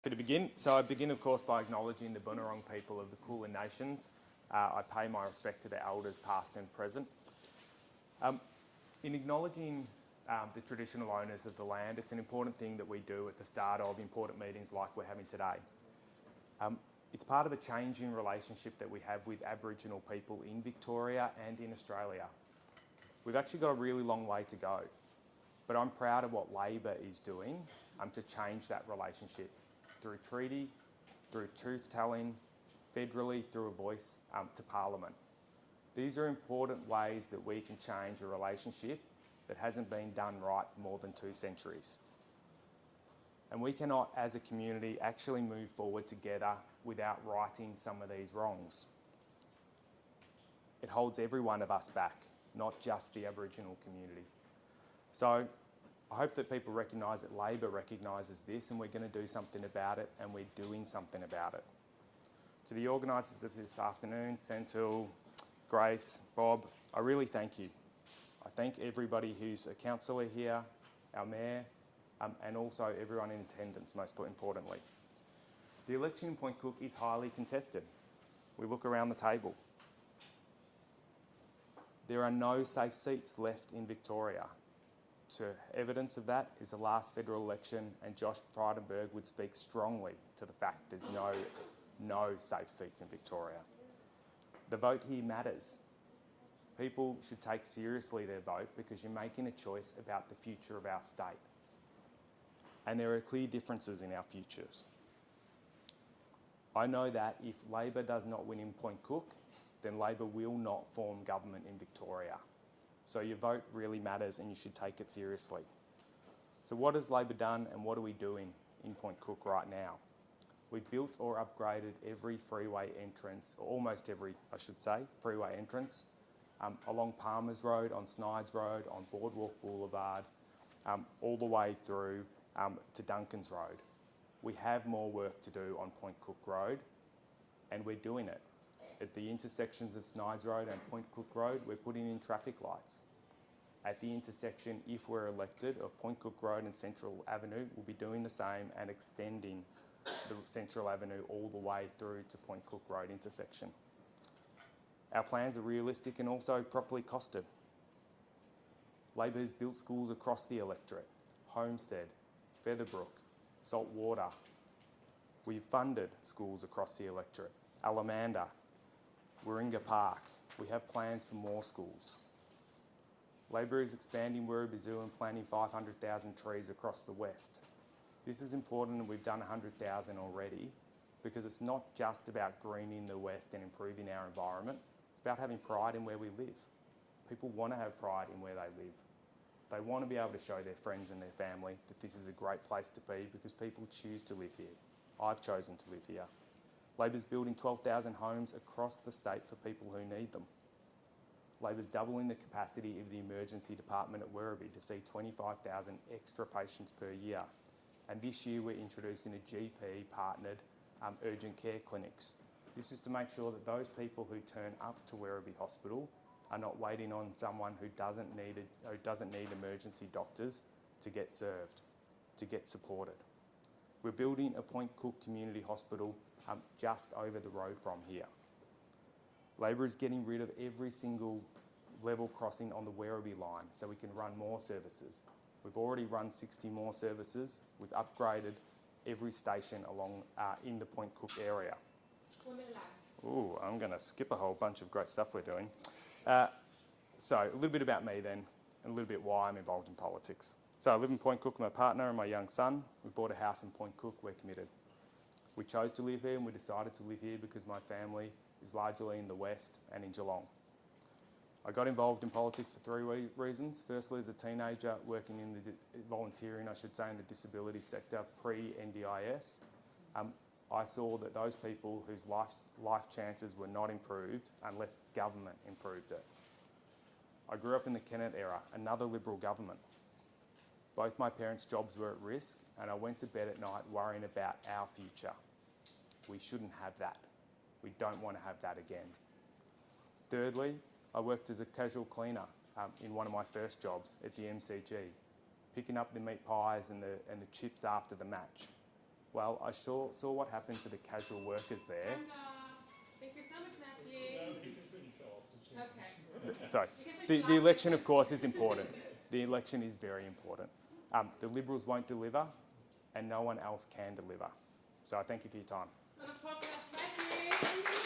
Happy to begin. So I begin, of course, by acknowledging the Bunurong people of the Kulin Nations. I pay my respect to the elders past and present. In acknowledging the traditional owners of the land, it's an important thing that we do at the start of important meetings like we're having today. It's part of a changing relationship that we have with Aboriginal people in Victoria and in Australia. We've actually got a really long way to go, but I'm proud of what Labor is doing to change that relationship through treaty, through truth-telling, federally through a voice to Parliament. These are important ways that we can change a relationship that hasn't been done right for more than 2 centuries. And we cannot, as a community, actually move forward together without righting some of these wrongs. It holds every one of us back, not just the Aboriginal community. So I hope that people recognise that Labor recognises this and we're going to do something about it, and we're doing something about it. To the organisers of this afternoon, Sentil, Grace, Bob, I really thank you. I thank everybody who's a councillor here, our mayor, and also everyone in attendance, most importantly. The election in Point Cook is highly contested. We look around the table. There are no safe seats left in Victoria. Evidence of that is the last federal election, and Josh Frydenberg would speak strongly to the fact there's no safe seats in Victoria. The vote here matters. People should take seriously their vote because you're making a choice about the future of our state. And there are clear differences in our futures. I know that if Labor does not win in Point Cook, then Labor will not form government in Victoria. So your vote really matters and you should take it seriously. So what has Labor done and what are we doing in Point Cook right now? We've built or upgraded every freeway entrance, or almost every, I should say, freeway entrance, along Palmers Road, on Snides Road, on Boardwalk Boulevard, all the way through to Duncan's Road. We have more work to do on Point Cook Road, and we're doing it. At the intersections of Snides Road and Point Cook Road, we're putting in traffic lights. At the intersection, if we're elected, of Point Cook Road and Central Avenue, we'll be doing the same and extending the Central Avenue all the way through to Point Cook Road intersection. Our plans are realistic and also properly costed. Labor has built schools across the electorate: Homestead, Featherbrook, Saltwater. We've funded schools across the electorate: Alamanda, Warringah Park. We have plans for more schools. Labor is expanding Werribee Zoo and planting 500,000 trees across the west. This is important, and we've done 100,000 already, because it's not just about greening the west and improving our environment. It's about having pride in where we live. People want to have pride in where they live. They want to be able to show their friends and their family that this is a great place to be because people choose to live here. I've chosen to live here. Labor's building 12,000 homes across the state for people who need them. Labor's doubling the capacity of the emergency department at Werribee to see 25,000 extra patients per year. And this year we're introducing a GP-partnered urgent care clinics. This is to make sure that those people who turn up to Werribee Hospital are not waiting on someone who doesn't need emergency doctors to get served, to get supported. We're building a Point Cook Community Hospital just over the road from here. Labor is getting rid of every single level crossing on the Werribee line so we can run more services. We've already run 60 more services. We've upgraded every station along in the Point Cook area. Ooh, I'm going to skip a whole bunch of great stuff we're doing. So a little bit about me then, and a little bit why I'm involved in politics. So I live in Point Cook with my partner and my young son. We bought a house in Point Cook. We're committed. We chose to live here, and we decided to live here because my family is largely in the west and in Geelong. I got involved in politics for 3 reasons. Firstly, as a teenager, volunteering, I should say, in the disability sector pre-NDIS. I saw that those people whose life chances were not improved unless government improved it. I grew up in the Kennett era, another Liberal government. Both my parents' jobs were at risk, and I went to bed at night worrying about our future. We shouldn't have that. We don't want to have that again. Thirdly, I worked as a casual cleaner in one of my first jobs at the MCG, picking up the meat pies and the chips after the match. Well, I saw what happened to the casual workers there. Thank you so much, Matthew. Okay. Sorry. The election, of course, is important. The election is very important. The Liberals won't deliver, and no one else can deliver. So I thank you for your time. And of course, Matthew.